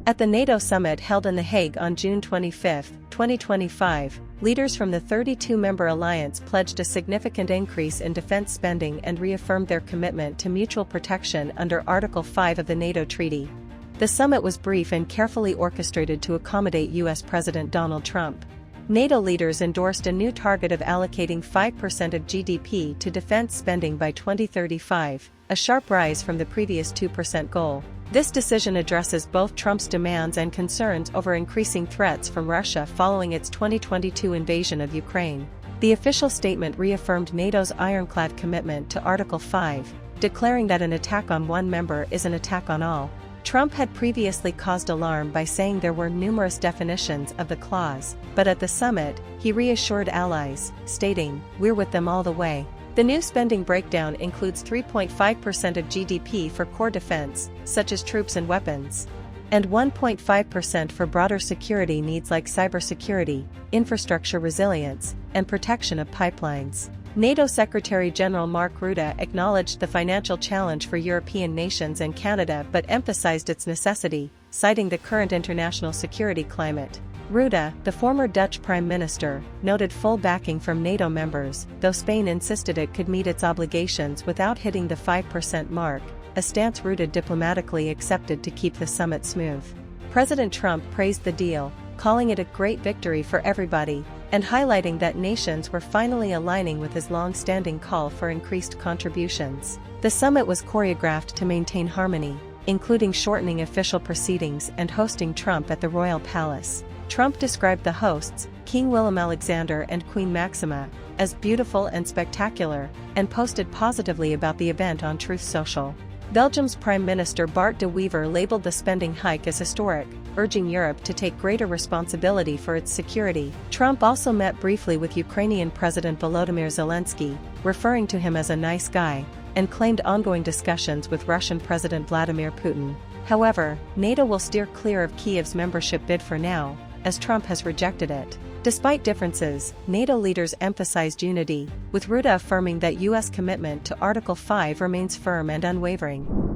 At the NATO Summit held in The Hague on June 25, 2025, leaders from the 32-member alliance pledged a significant increase in defense spending and reaffirmed their commitment to mutual protection under Article 5 of the NATO Treaty. The summit was brief and carefully orchestrated to accommodate U.S. President Donald Trump. NATO leaders endorsed a new target of allocating 5% of GDP to defense spending by 2035, a sharp rise from the previous 2% goal. This decision addresses both Trump's demands and concerns over increasing threats from Russia following its 2022 invasion of Ukraine. The official statement reaffirmed NATO's ironclad commitment to Article 5, declaring that an attack on one member is an attack on all. Trump had previously caused alarm by saying there were numerous definitions of the clause, but at the summit, he reassured allies, stating, "We're with them all the way." The new spending breakdown includes 3.5% of GDP for core defense, such as troops and weapons, and 1.5% for broader security needs like cybersecurity, infrastructure resilience, and protection of pipelines. NATO Secretary-General Mark Rutte acknowledged the financial challenge for European nations and Canada but emphasized its necessity, citing the current international security climate. Rutte, the former Dutch Prime Minister, noted full backing from NATO members, though Spain insisted it could meet its obligations without hitting the 5% mark, a stance Rutte diplomatically accepted to keep the summit smooth. President Trump praised the deal, calling it a great victory for everybody, and highlighting that nations were finally aligning with his long-standing call for increased contributions. The summit was choreographed to maintain harmony, including shortening official proceedings and hosting Trump at the Royal Palace. Trump described the hosts, King Willem-Alexander and Queen Maxima, as beautiful and spectacular, and posted positively about the event on Truth Social. Belgium's Prime Minister Bart de Wever labeled the spending hike as historic, urging Europe to take greater responsibility for its security. Trump also met briefly with Ukrainian President Volodymyr Zelensky, referring to him as a nice guy, and claimed ongoing discussions with Russian President Vladimir Putin. However, NATO will steer clear of Kiev's membership bid for now, as Trump has rejected it. Despite differences, NATO leaders emphasized unity, with Rutte affirming that U.S. commitment to Article 5 remains firm and unwavering.